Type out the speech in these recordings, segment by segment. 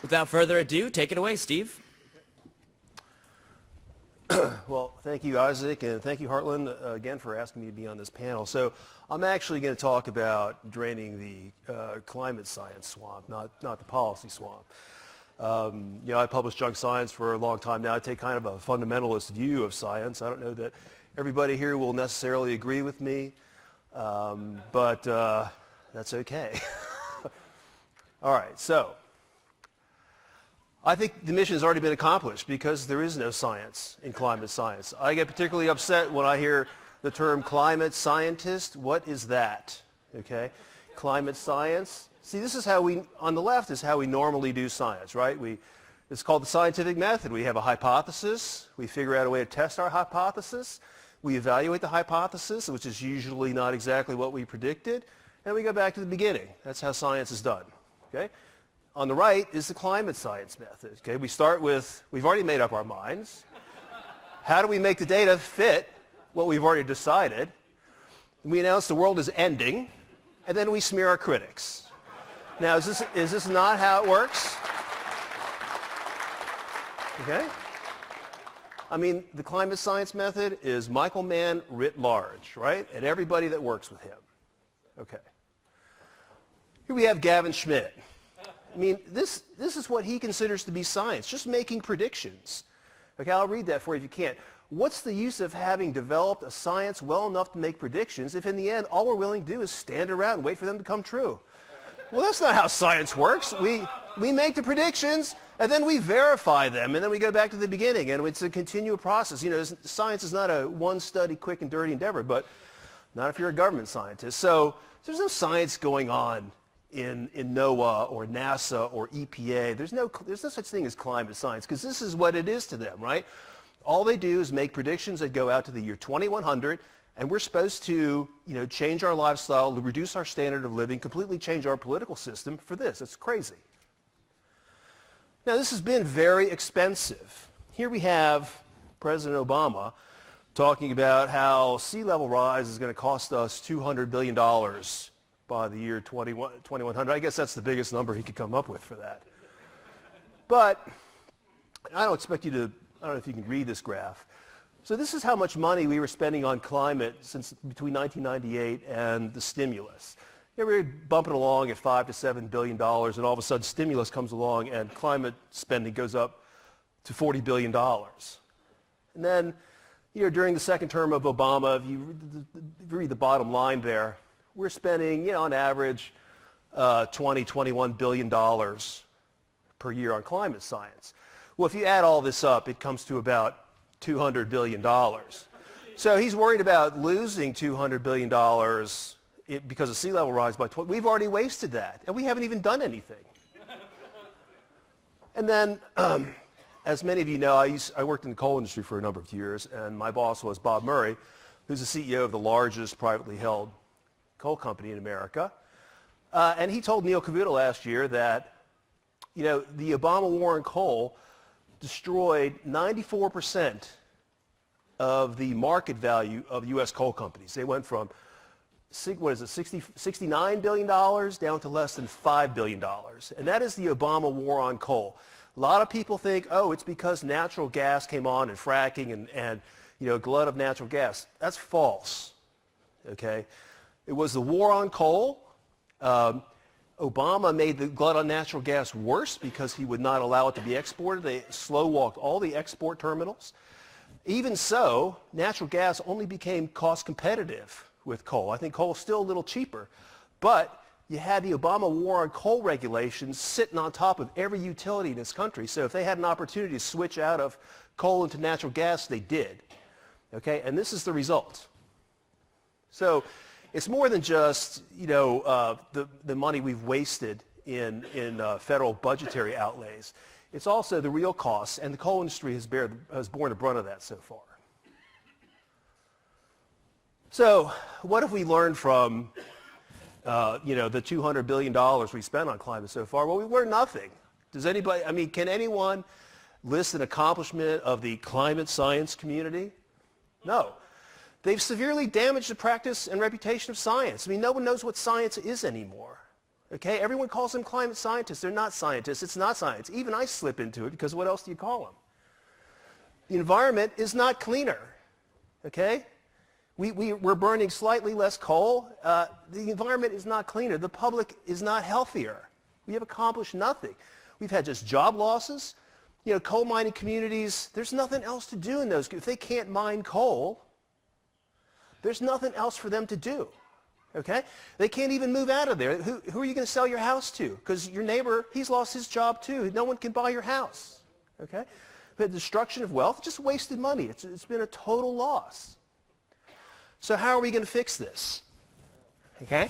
Without further ado, take it away, Steve. Well, thank you, Isaac, and thank you, Heartland, again for asking me to be on this panel. So I'm actually going to talk about draining the climate science swamp, not the policy swamp. I published junk science for a long time now. I take kind of a fundamentalist view of science. I don't know that everybody here will necessarily agree with me, but that's okay. All right, so I think the mission has already been accomplished because there is no science in climate science. I get particularly upset when I hear the term climate scientist. What is that? Okay, climate science. See, this is how we, on the left, is how we normally do science, right? It's called the scientific method. We have a hypothesis. We figure out a way to test our hypothesis. We evaluate the hypothesis, which is usually not exactly what we predicted, and we go back to the beginning. That's how science is done, okay? On the right is the climate science method. Okay, we start with, we've already made up our minds. How do we make the data fit what we've already decided? We announce the world is ending, and then we smear our critics. Now, is this not how it works? Okay? I mean, the climate science method is Michael Mann writ large, right? And everybody that works with him. Okay. Here we have Gavin Schmidt. I mean, this is what he considers to be science, just making predictions. Okay, I'll read that for you if you can't. What's the use of having developed a science well enough to make predictions if in the end all we're willing to do is stand around and wait for them to come true? Well, that's not how science works. We make the predictions and then we verify them and then we go back to the beginning, and it's a continual process. You know, science is not a one study, quick and dirty endeavor, but not if you're a government scientist. So there's no science going on in NOAA or NASA or EPA. There's no such thing as climate science because this is what it is to them, right? All they do is make predictions that go out to the year 2100, and we're supposed to, change our lifestyle, reduce our standard of living, completely change our political system for this. It's crazy. Now, this has been very expensive. Here we have President Obama talking about how sea level rise is going to cost us $200 billion by the year 2100. I guess that's the biggest number he could come up with for that. But I don't expect you to, I don't know if you can read this graph. So this is how much money we were spending on climate since between 1998 and the stimulus. We were bumping along at $5 to $7 billion, and all of a sudden stimulus comes along and climate spending goes up to $40 billion. And then, during the second term of Obama, if you read the bottom line there, we're spending, on average, $21 billion per year on climate science. Well, if you add all this up, it comes to about $200 billion. So he's worried about losing $200 billion because of sea level rise by 20. We've already wasted that, and we haven't even done anything. And then, as many of you know, I worked in the coal industry for a number of years, and my boss was Bob Murray, who's the CEO of the largest privately held coal company in America. And he told Neil Cavuto last year that, the Obama war on coal destroyed 94% of the market value of U.S. coal companies. They went from, $69 billion down to less than $5 billion. And that is the Obama war on coal. A lot of people think, it's because natural gas came on and fracking and glut of natural gas. That's false, okay? It was the war on coal. Obama made the glut on natural gas worse because he would not allow it to be exported. They slow-walked all the export terminals. Even so, natural gas only became cost competitive with coal. I think coal is still a little cheaper. But you had the Obama war on coal regulations sitting on top of every utility in this country. So if they had an opportunity to switch out of coal into natural gas, they did. Okay, and this is the result. So it's more than just, the money we've wasted in federal budgetary outlays. It's also the real costs, and the coal industry has borne the brunt of that so far. So what have we learned from, the $200 billion we spent on climate so far? Well, we've learned nothing. Can anyone list an accomplishment of the climate science community? No. They've severely damaged the practice and reputation of science. No one knows what science is anymore. Okay, everyone calls them climate scientists. They're not scientists. It's not science. Even I slip into it because what else do you call them? The environment is not cleaner. Okay? We're burning slightly less coal. The environment is not cleaner. The public is not healthier. We have accomplished nothing. We've had just job losses. You know, coal mining communities, there's nothing else to do in those. If they can't mine coal, there's nothing else for them to do. Okay? They can't even move out of there. Who are you going to sell your house to? Because your neighbor, he's lost his job too. No one can buy your house. Okay? The destruction of wealth, just wasted money. It's been a total loss. So how are we going to fix this? Okay?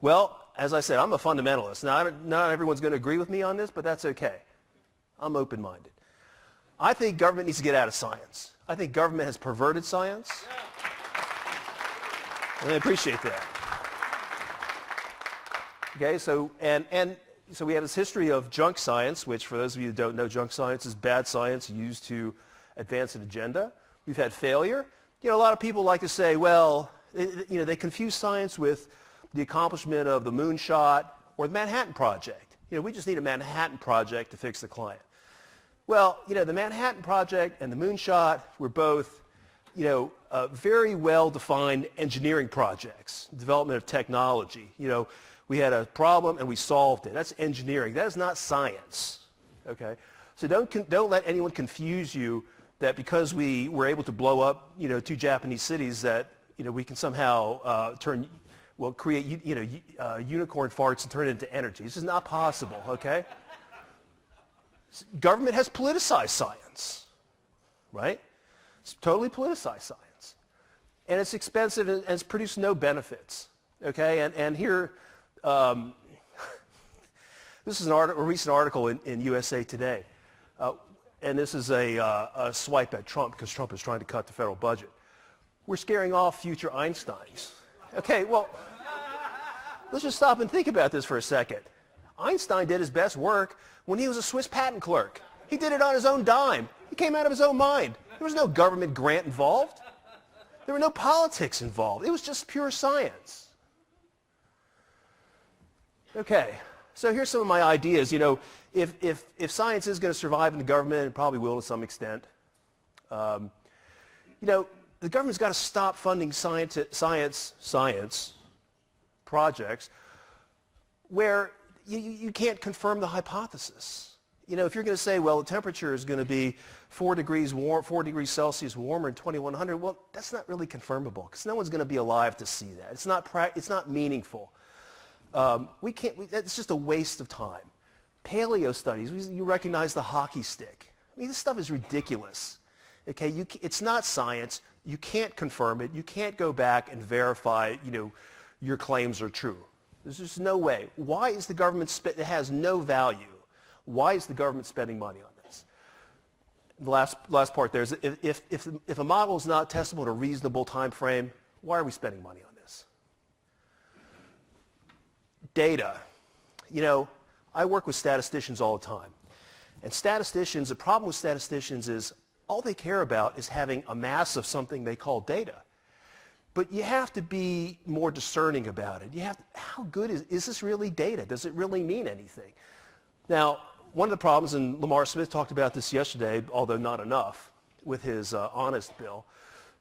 Well, as I said, I'm a fundamentalist. Now, not everyone's going to agree with me on this, but that's okay. I'm open-minded. I think government needs to get out of science. I think government has perverted science. And I appreciate that. Okay, so so we have this history of junk science, which for those of you who don't know, junk science is bad science used to advance an agenda. We've had failure. You know, a lot of people like to say, well, you know, they confuse science with the accomplishment of the moonshot or the Manhattan Project. You know, we just need a Manhattan Project to fix the climate. Well, you know, the Manhattan Project and the moonshot were both, you know, very well-defined engineering projects, development of technology. You know, we had a problem and we solved it. That's engineering. That is not science. Okay? So don't let anyone confuse you that because we were able to blow up, you know, 2 Japanese cities that, you know, we can somehow create, you know, unicorn farts and turn it into energy. This is not possible. Okay? Government has politicized science, right? It's totally politicized science. And it's expensive and it's produced no benefits, okay? And here, this is a recent article in USA Today. And this is a swipe at Trump because Trump is trying to cut the federal budget. We're scaring off future Einsteins. Okay, well, let's just stop and think about this for a second. Einstein did his best work when he was a Swiss patent clerk. He did it on his own dime. He came out of his own mind. There was no government grant involved. There were no politics involved. It was just pure science. Okay, so here's some of my ideas. You know, if science is going to survive in the government, it probably will to some extent. You know, the government's got to stop funding science projects where you can't confirm the hypothesis. You know, if you're going to say, well, the temperature is going to be 4 degrees Celsius warmer in 2100, well, that's not really confirmable because no one's going to be alive to see that. It's not meaningful. It's just a waste of time. Paleo studies, you recognize the hockey stick. I mean, this stuff is ridiculous. Okay, it's not science. You can't confirm it. You can't go back and verify, you know, your claims are true. There's just no way. Why is the government it has no value. Why is the government spending money on this? The last part there is if a model is not testable in a reasonable time frame, why are we spending money on this? Data. You know, I work with statisticians all the time. And the problem with statisticians is all they care about is having a mass of something they call data. But you have to be more discerning about it. How good is this really data? Does it really mean anything? Now, one of the problems, and Lamar Smith talked about this yesterday, although not enough, with his honest bill,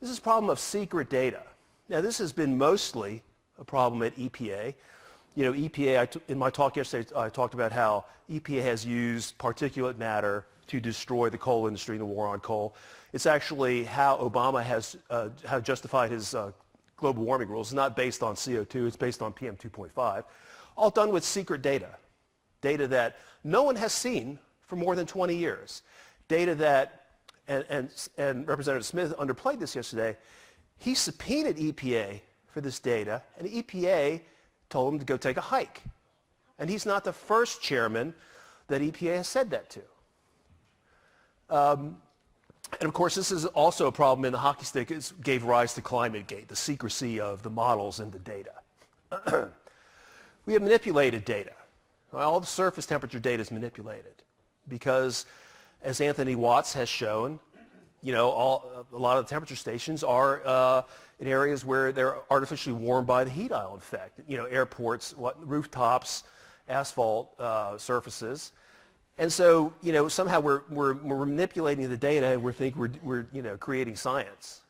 this is a problem of secret data. Now, this has been mostly a problem at EPA. You know, EPA, in my talk yesterday, I talked about how EPA has used particulate matter to destroy the coal industry in the war on coal. It's actually how Obama has justified his global warming rules. It's not based on CO2, it's based on PM 2.5. All done with secret data. Data that no one has seen for more than 20 years. Data that, and Representative Smith underplayed this yesterday, he subpoenaed EPA for this data, and the EPA told him to go take a hike. And he's not the first chairman that EPA has said that to. And of course, this is also a problem in the hockey stick. It gave rise to ClimateGate, the secrecy of the models and the data. We have manipulated data. All the surface temperature data is manipulated because, as Anthony Watts has shown, you know, a lot of the temperature stations are in areas where they're artificially warmed by the heat island effect. You know, airports, rooftops, asphalt surfaces. And so, somehow we're manipulating the data and we think we're creating science.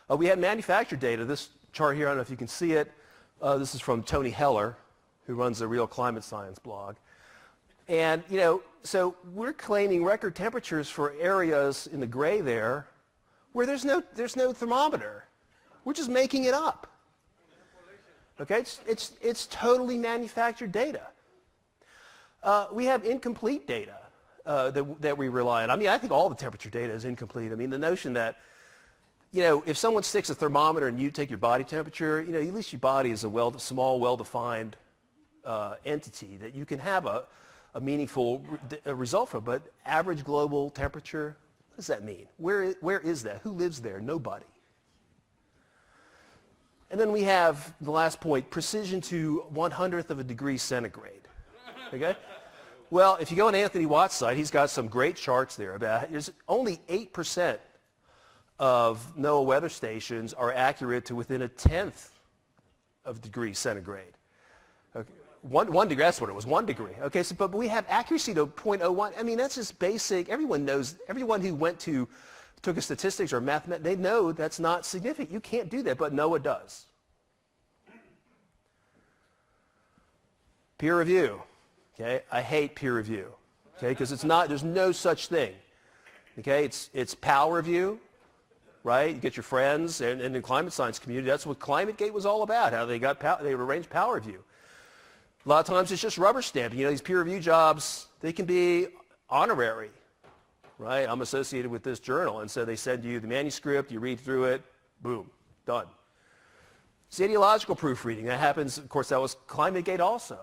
We have manufactured data. This chart here, I don't know if you can see it. This is from Tony Heller, who runs the Real Climate Science blog. And, so we're claiming record temperatures for areas in the gray there where there's no thermometer. We're just making it up. Okay, it's totally manufactured data. We have incomplete data that we rely on. I mean, I think all the temperature data is incomplete. I mean, the notion that, if someone sticks a thermometer and you take your body temperature, at least your body is a small, well-defined entity that you can have a meaningful result from. But average global temperature, what does that mean? Where is that? Who lives there? Nobody. And then we have the last point, precision to 1/100th of a degree centigrade. Okay? Well, if you go on Anthony Watt's site, he's got some great charts there about there's only 8% of NOAA weather stations are accurate to within 1/10 of a degree centigrade. Okay. One degree, that's what it was, 1 degree. Okay, so, but we have accuracy to 0.01. I mean, that's just basic. Everyone knows, everyone who took a statistics or mathematics, they know that's not significant. You can't do that, but NOAA does. Peer review. Okay, I hate peer review. Okay, because there's no such thing. Okay, it's power review, right? You get your friends and in the climate science community, that's what ClimateGate was all about, how they arranged power review. A lot of times it's just rubber stamping. These peer review jobs, they can be honorary, right? I'm associated with this journal, and so they send you the manuscript, you read through it, boom, done. It's ideological proofreading. That happens, of course, that was ClimateGate also.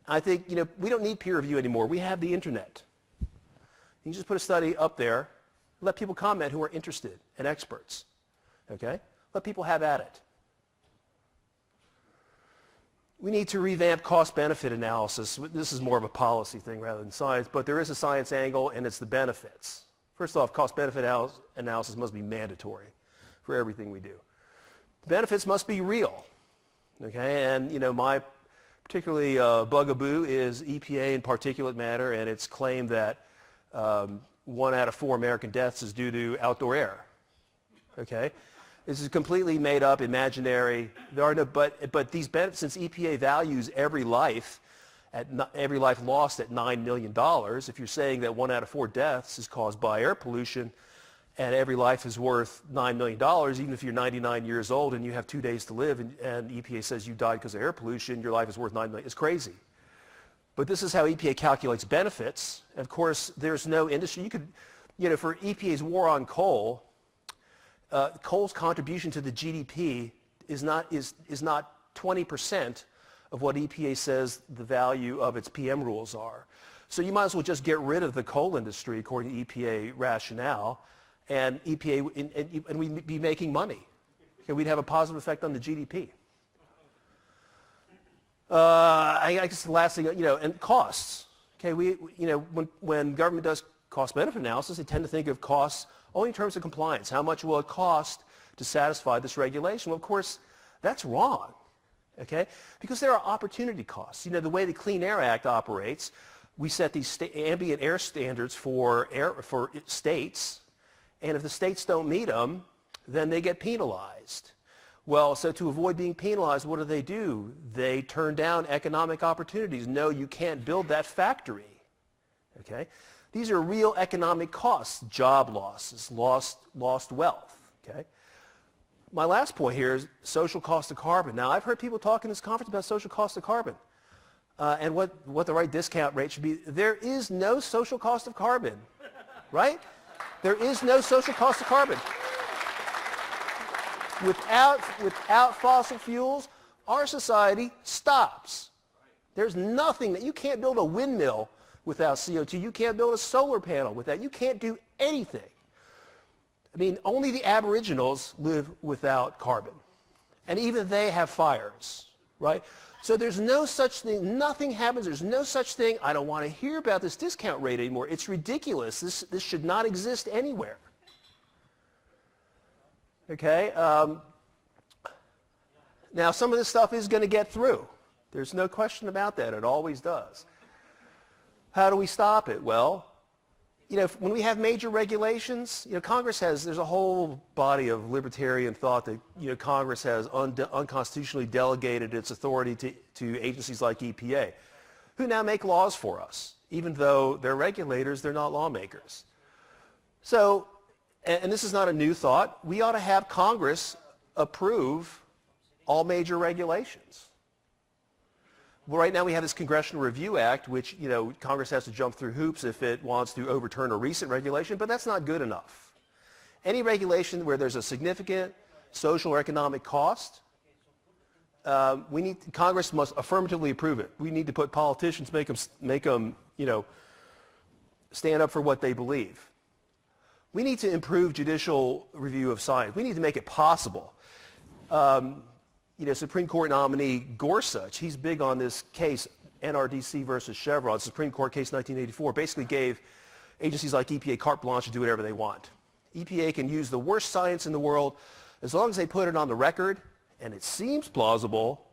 I think, we don't need peer review anymore. We have the internet. You just put a study up there, let people comment who are interested and experts, okay? Let people have at it. We need to revamp cost-benefit analysis. This is more of a policy thing rather than science, but there is a science angle, and it's the benefits. First off, cost-benefit analysis must be mandatory for everything we do. The benefits must be real, okay? And, my particularly bugaboo is EPA and particulate matter, and its claim that 1 out of 4 American deaths is due to outdoor air, okay? This is completely made up, imaginary. There are no, but these benefits, since EPA values every life lost at $9 million, if you're saying that 1 out of 4 deaths is caused by air pollution, and every life is worth $9 million, even if you're 99 years old and you have 2 days to live, and EPA says you died because of air pollution, your life is worth $9 million. It's crazy. But this is how EPA calculates benefits. And of course, there's no industry. You could, for EPA's war on coal, coal's contribution to the GDP is not 20% of what EPA says the value of its PM rules are. So you might as well just get rid of the coal industry according to EPA rationale, and and we'd be making money. Okay, we'd have a positive effect on the GDP. I guess the last thing, and costs. Okay, when government does cost-benefit analysis, they tend to think of costs only in terms of compliance. How much will it cost to satisfy this regulation? Well, of course, that's wrong, okay? Because there are opportunity costs. The way the Clean Air Act operates, we set these ambient air standards for states, and if the states don't meet them, then they get penalized. Well, so to avoid being penalized, what do? They turn down economic opportunities. No, you can't build that factory, okay? These are real economic costs, job losses, lost wealth, okay? My last point here is social cost of carbon. Now, I've heard people talk in this conference about social cost of carbon and what the right discount rate should be. There is no social cost of carbon, right? There is no social cost of carbon. Without fossil fuels, our society stops. There's nothing that you can't build a windmill without CO2. You can't build a solar panel without. You can't do anything. I mean, only the Aboriginals live without carbon. And even they have fires, right? So there's no such thing. Nothing happens. There's no such thing. I don't want to hear about this discount rate anymore. It's ridiculous. This should not exist anywhere. Okay? Now, some of this stuff is going to get through. There's no question about that. It always does. How do we stop it? Well, when we have major regulations, Congress there's a whole body of libertarian thought that, Congress has unconstitutionally delegated its authority to agencies like EPA, who now make laws for us. Even though they're regulators, they're not lawmakers. So, and this is not a new thought, we ought to have Congress approve all major regulations. Well, right now we have this Congressional Review Act, which, Congress has to jump through hoops if it wants to overturn a recent regulation, but that's not good enough. Any regulation where there's a significant social or economic cost, Congress must affirmatively approve it. We need to put politicians, make them, stand up for what they believe. We need to improve judicial review of science. We need to make it possible. Supreme Court nominee Gorsuch, he's big on this case, NRDC versus Chevron, Supreme Court case 1984, basically gave agencies like EPA carte blanche to do whatever they want. EPA can use the worst science in the world as long as they put it on the record and it seems plausible,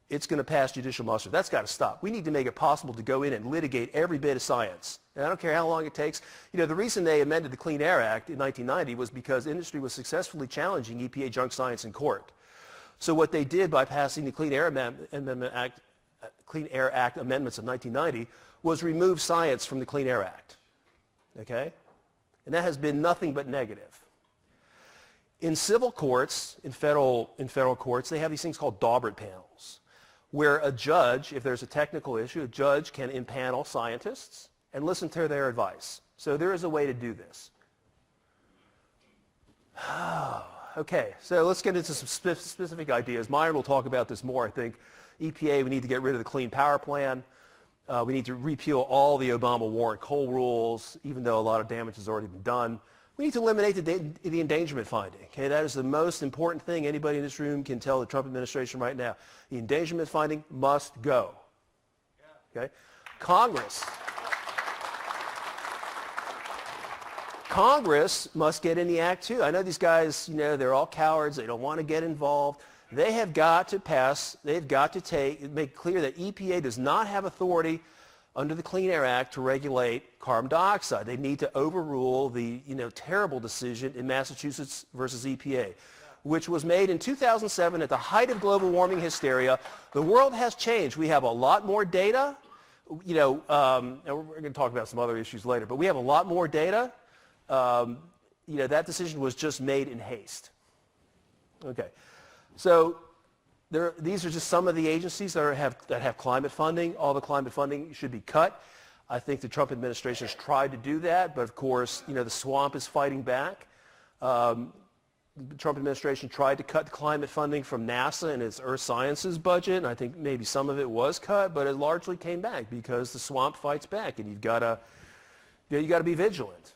it's going to pass judicial muster. That's got to stop. We need to make it possible to go in and litigate every bit of science. And I don't care how long it takes. The reason they amended the Clean Air Act in 1990 was because industry was successfully challenging EPA junk science in court. So what they did by passing the Clean Air Act amendments of 1990 was remove science from the Clean Air Act. Okay? And that has been nothing but negative. In civil courts, in federal courts, they have these things called Daubert panels, where a judge, if there's a technical issue, a judge can impanel scientists and listen to their advice. So there is a way to do this. Okay, so let's get into some specific ideas. Myron will talk about this more, I think. EPA, we need to get rid of the Clean Power Plan. We need to repeal all the Obama-Warren coal rules, even though a lot of damage has already been done. We need to eliminate the endangerment finding. Okay, that is the most important thing anybody in this room can tell the Trump administration right now. The endangerment finding must go. Okay, Congress must get in the act too. I know these guys, they're all cowards. They don't want to get involved. They have got to make clear that EPA does not have authority under the Clean Air Act to regulate carbon dioxide. They need to overrule the, terrible decision in Massachusetts versus EPA, which was made in 2007 at the height of global warming hysteria. The world has changed. We have a lot more data. And we're going to talk about some other issues later, but we have a lot more data. That decision was just made in haste. Okay, so these are just some of the agencies that have climate funding. All the climate funding should be cut. I think the Trump administration has tried to do that, but of course, the swamp is fighting back. The Trump administration tried to cut the climate funding from NASA and its Earth Sciences budget, and I think maybe some of it was cut, but it largely came back because the swamp fights back, and you've got to be vigilant.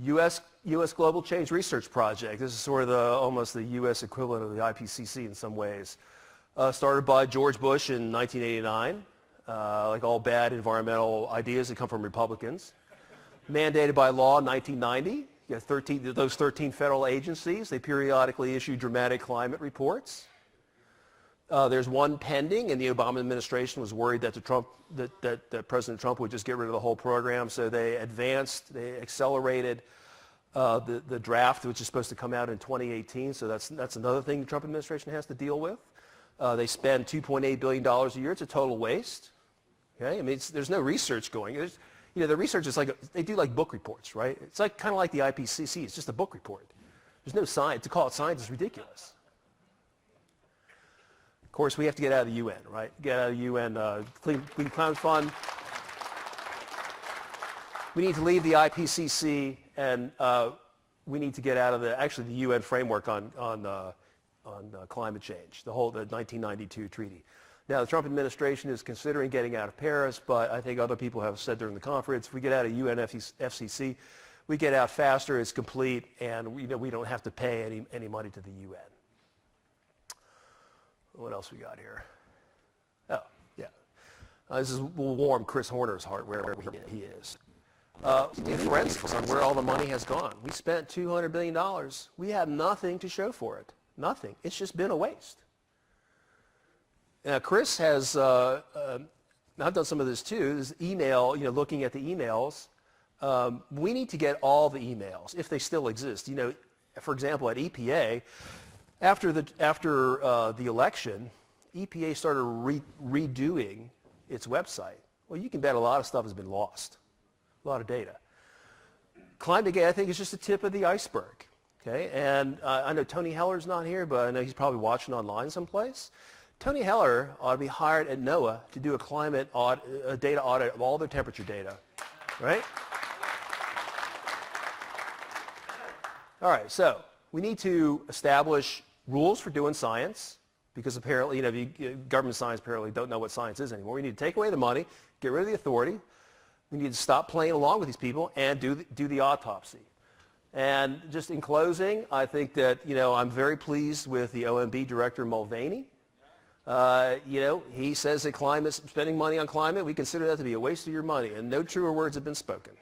U.S. Global Change Research Project. This is sort of almost the U.S. equivalent of the IPCC in some ways. Started by George Bush in 1989, like all bad environmental ideas that come from Republicans. Mandated by law in 1990. You have those 13 federal agencies. They periodically issue dramatic climate reports. There's one pending, and the Obama administration was worried that that President Trump would just get rid of the whole program, so they accelerated the draft, which is supposed to come out in 2018. So that's another thing the Trump administration has to deal with. They spend $2.8 billion a year. It's a total waste. Okay, I mean, there's no research going. The research is they do book reports, right? It's kind of like the IPCC. It's just a book report. There's no science. To call it science is ridiculous. Of course, we have to get out of the UN, right? Get out of the UN, Clean Climate Fund. We need to leave the IPCC, and we need to get out of the UN framework on climate change, the 1992 treaty. Now, the Trump administration is considering getting out of Paris, but I think other people have said during the conference, if we get out of UNFCCC, we get out faster, it's complete, and we don't have to pay any money to the UN. What else we got here? Oh, yeah. This will warm Chris Horner's heart wherever he is. Forensics on where all the money has gone. We spent $200 billion. We have nothing to show for it. Nothing. It's just been a waste. Now, Chris has, I've done some of this too, this email, looking at the emails. We need to get all the emails, if they still exist. For example, at EPA, after the election, EPA started redoing its website. Well, you can bet a lot of stuff has been lost, a lot of data. ClimateGate, I think, is just the tip of the iceberg. Okay, and I know Tony Heller's not here, but I know he's probably watching online someplace. Tony Heller ought to be hired at NOAA to do a data audit of all their temperature data, right? All right, so we need to establish rules for doing science, because apparently, government science apparently don't know what science is anymore. We need to take away the money, get rid of the authority. We need to stop playing along with these people and do the autopsy. And just in closing, I think that, I'm very pleased with the OMB Director Mulvaney. He says that spending money on climate, we consider that to be a waste of your money, and no truer words have been spoken.